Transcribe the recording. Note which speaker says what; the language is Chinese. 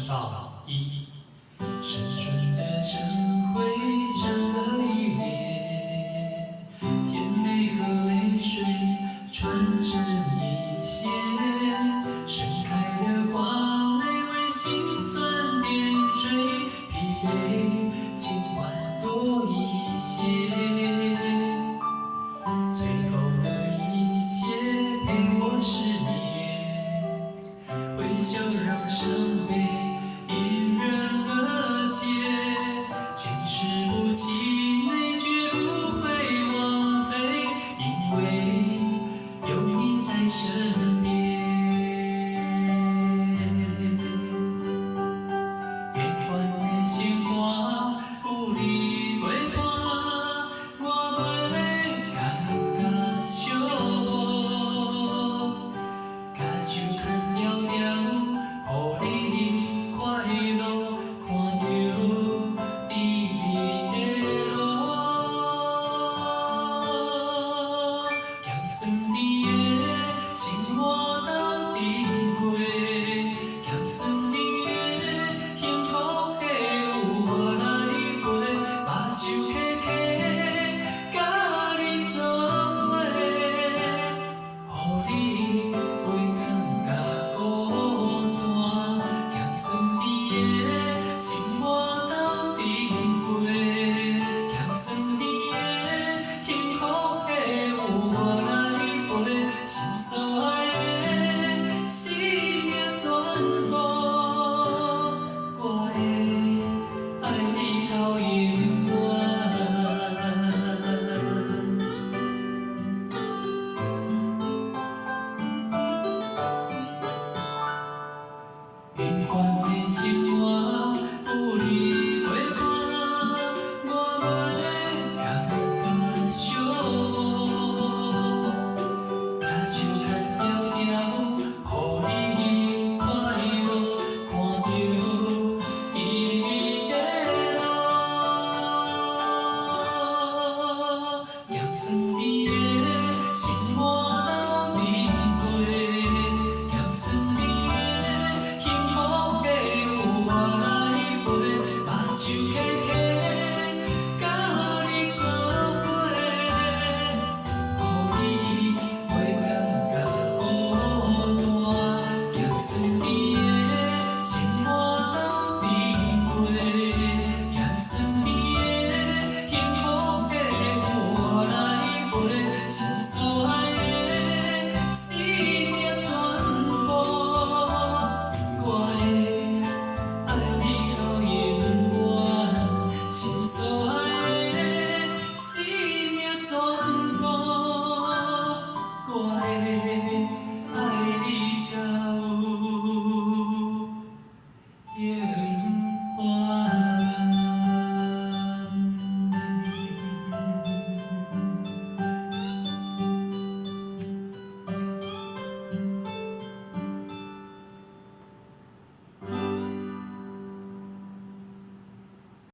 Speaker 1: 少一，深春的晨辉沾了一脸，甜美和泪水穿成一线，盛开的花蕾为心酸点缀，疲惫尽管多一些，最后的一切陪我10年，微笑让伤悲迎刃而解，坚持不气馁，绝不会枉费，因为有你在身边。变幻的鲜花不离花花，我袂感觉寂寞，甲手牵条条，予你快乐，看着甜蜜的路。咸酸甜的生活斗阵过，咸酸甜的幸福的有我来陪，目睭刻刻甲你作伙，予你袂感觉孤单。咸酸甜的生活斗阵过，咸酸甜的幸福的有我来陪，心所爱的生命全部，我会爱你到永远。变幻的鲜花不离花花，我袂感觉寂寞，甲手牵条条，予你快乐，看着甜蜜的路。咸酸